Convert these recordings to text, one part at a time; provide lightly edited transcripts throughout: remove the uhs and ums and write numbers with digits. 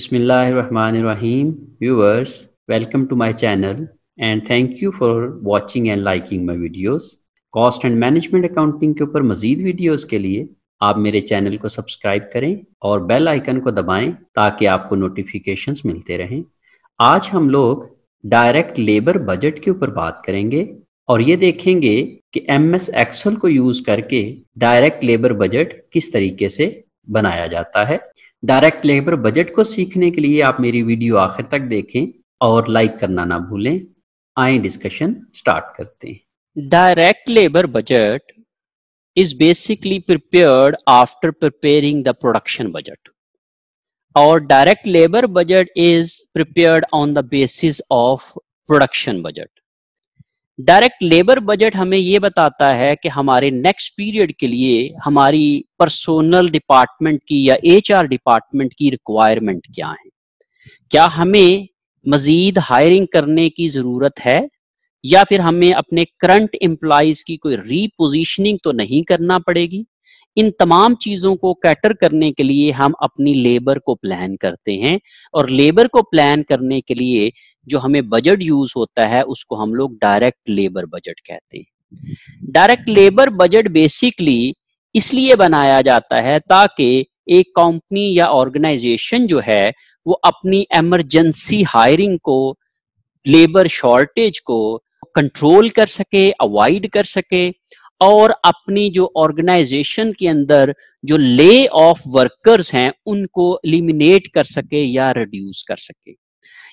Bismillahirrahmanirrahim. Viewers, welcome to my channel and thank you for watching and liking my videos. Cost and management accounting के ऊपर मजीद videos के लिए आप मेरे channel को सब्सक्राइब करें और बेल आइकन को दबाएं ताकि आपको नोटिफिकेशंस मिलते रहें। आज हम लोग डायरेक्ट लेबर बजट के ऊपर बात करेंगे और ये देखेंगे कि एमएस एक्सेल को यूज करके डायरेक्ट लेबर बजट किस तरीके से बनाया जाता है। डायरेक्ट लेबर बजट को सीखने के लिए आप मेरी वीडियो आखिर तक देखें और लाइक करना ना भूलें। आए डिस्कशन स्टार्ट करते हैं। Direct labor budget is basically prepared after preparing the production budget. Our direct labor budget is prepared on the basis of production budget. Direct labour budget हमें ये बताता है कि हमारे नेक्स्ट पीरियड के लिए हमारी पर्सोनल डिपार्टमेंट की या एचआर डिपार्टमेंट की रिक्वायरमेंट क्या है। क्या हमें मजीद हायरिंग करने की जरूरत है या फिर हमें अपने करंट एम्प्लॉइज की कोई रीपोजिशनिंग तो नहीं करना पड़ेगी। इन तमाम चीजों को कैटर करने के लिए हम अपनी लेबर को प्लान करते हैं और लेबर को प्लान करने के लिए जो हमें बजट यूज होता है उसको हम लोग डायरेक्ट लेबर बजट कहते हैं। डायरेक्ट लेबर बजट बेसिकली इसलिए बनाया जाता है ताकि एक कंपनी या ऑर्गेनाइजेशन जो है वो अपनी इमरजेंसी हायरिंग को, लेबर शॉर्टेज को कंट्रोल कर सके, अवॉइड कर सके और अपनी जो ऑर्गेनाइजेशन के अंदर जो ले ऑफ वर्कर्स हैं उनको एलिमिनेट कर सके या रिड्यूस कर सके।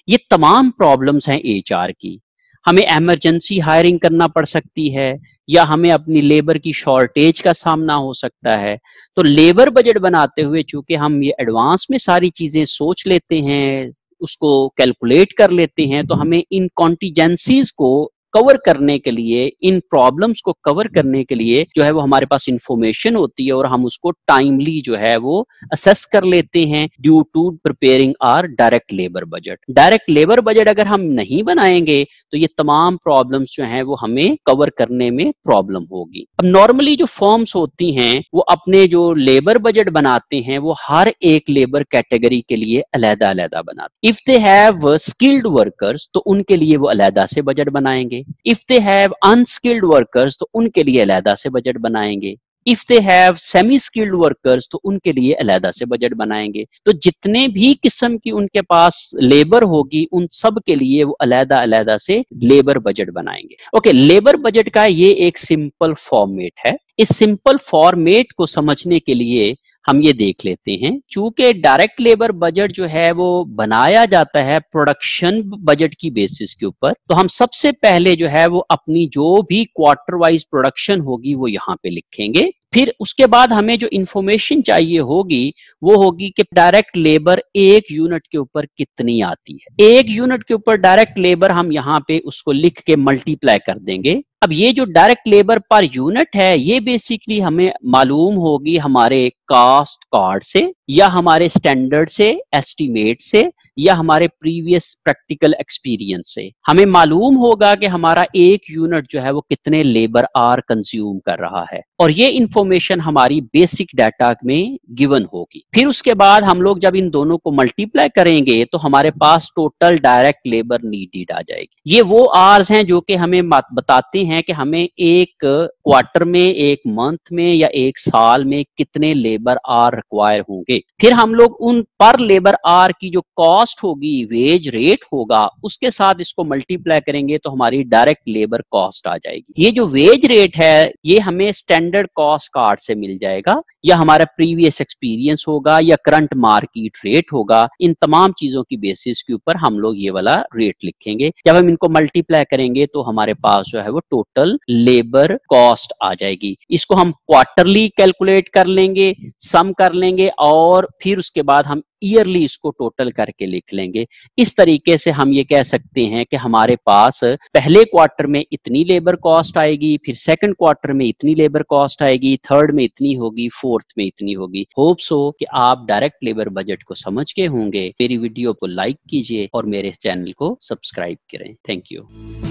ये तमाम प्रॉब्लम्स हैं एचआर की। हमें इमरजेंसी हायरिंग करना पड़ सकती है या हमें अपनी लेबर की शॉर्टेज का सामना हो सकता है। तो लेबर बजट बनाते हुए चूंकि हम ये एडवांस में सारी चीजें सोच लेते हैं, उसको कैलकुलेट कर लेते हैं, तो हमें इन कॉन्टीजेंसीज को कवर करने के लिए, इन प्रॉब्लम्स को कवर करने के लिए जो है वो हमारे पास इंफॉर्मेशन होती है और हम उसको टाइमली जो है वो असेस कर लेते हैं due to preparing our direct labour budget. Direct labour budget अगर हम नहीं बनाएंगे तो ये तमाम प्रॉब्लम्स जो हैं वो हमें कवर करने में प्रॉब्लम होगी। अब नॉर्मली जो फर्म्स होती हैं वो अपने जो लेबर बजट बनाते हैं वो हर एक लेबर कैटेगरी के लिए अलग अलग बनाते हैं। If they have skilled workers तो उनके लिए वो अलग से बजट बनाएंगे। If they have unskilled workers तो उनके लिए अलग से बजट बनाएंगे। If they have semi skilled workers तो उनके लिए अलग से बजट बनाएंगे। तो जितने भी किस्म की उनके पास लेबर होगी उन सब के लिए वो अलग अलग से लेबर बजट बनाएंगे। ओके, लेबर बजट का ये एक सिंपल फॉर्मेट है। इस सिंपल फॉर्मेट को समझने के लिए हम ये देख लेते हैं। चूंकि डायरेक्ट लेबर बजट जो है वो बनाया जाता है प्रोडक्शन बजट की बेसिस के ऊपर, तो हम सबसे पहले जो है वो अपनी जो भी क्वार्टर वाइज प्रोडक्शन होगी वो यहाँ पे लिखेंगे। फिर उसके बाद हमें जो इंफॉर्मेशन चाहिए होगी वो होगी कि डायरेक्ट लेबर एक यूनिट के ऊपर कितनी आती है। एक यूनिट के ऊपर डायरेक्ट लेबर हम यहाँ पे उसको लिख के मल्टीप्लाई कर देंगे। अब ये जो डायरेक्ट लेबर पर यूनिट है ये बेसिकली हमें मालूम होगी हमारे कॉस्ट कार्ड से या हमारे स्टैंडर्ड से, एस्टिमेट से या हमारे प्रीवियस प्रैक्टिकल एक्सपीरियंस से। हमें मालूम होगा कि हमारा एक यूनिट जो है वो कितने लेबर आवर कंज्यूम कर रहा है और ये इंफॉर्मेशन हमारी बेसिक डाटा में गिवन होगी। फिर उसके बाद हम लोग जब इन दोनों को मल्टीप्लाई करेंगे तो हमारे पास टोटल डायरेक्ट लेबर नीडेड आ जाएगी। ये वो आवर्स हैं जो कि हमें बताते हैं कि हमें एक क्वार्टर में, एक मंथ में या एक साल में कितने लेबर आवर रिक्वायर होंगे। फिर हम लोग उन पर लेबर आवर की जो कॉस्ट होगी, वेज रेट होगा, उसके साथ इसको मल्टीप्लाई करेंगे तो हमारी डायरेक्ट लेबर कॉस्ट आ जाएगी। ये जो वेज रेट है ये हमें स्टैंडर्ड कॉस्ट कार्ड से मिल जाएगा या हमारा प्रीवियस एक्सपीरियंस होगा या करंट मार्केट रेट होगा। इन तमाम चीजों की बेसिस के ऊपर हम लोग ये वाला रेट लिखेंगे। जब हम इनको मल्टीप्लाई करेंगे तो हमारे पास जो है वो टोटल लेबर कॉस्ट आ जाएगी। इसको हम क्वार्टरली कैलकुलेट कर लेंगे, सम कर लेंगे और फिर उसके बाद हम ईयरली इसको टोटल करके लिख लेंगे। इस तरीके से हम ये कह सकते हैं कि हमारे पास पहले क्वार्टर में इतनी लेबर कॉस्ट आएगी, फिर सेकंड क्वार्टर में इतनी लेबर कॉस्ट आएगी, थर्ड में इतनी होगी, फोर्थ में इतनी होगी। होप सो कि आप डायरेक्ट लेबर बजट को समझ के होंगे। मेरी वीडियो को लाइक कीजिए और मेरे चैनल को सब्सक्राइब करें। Thank you.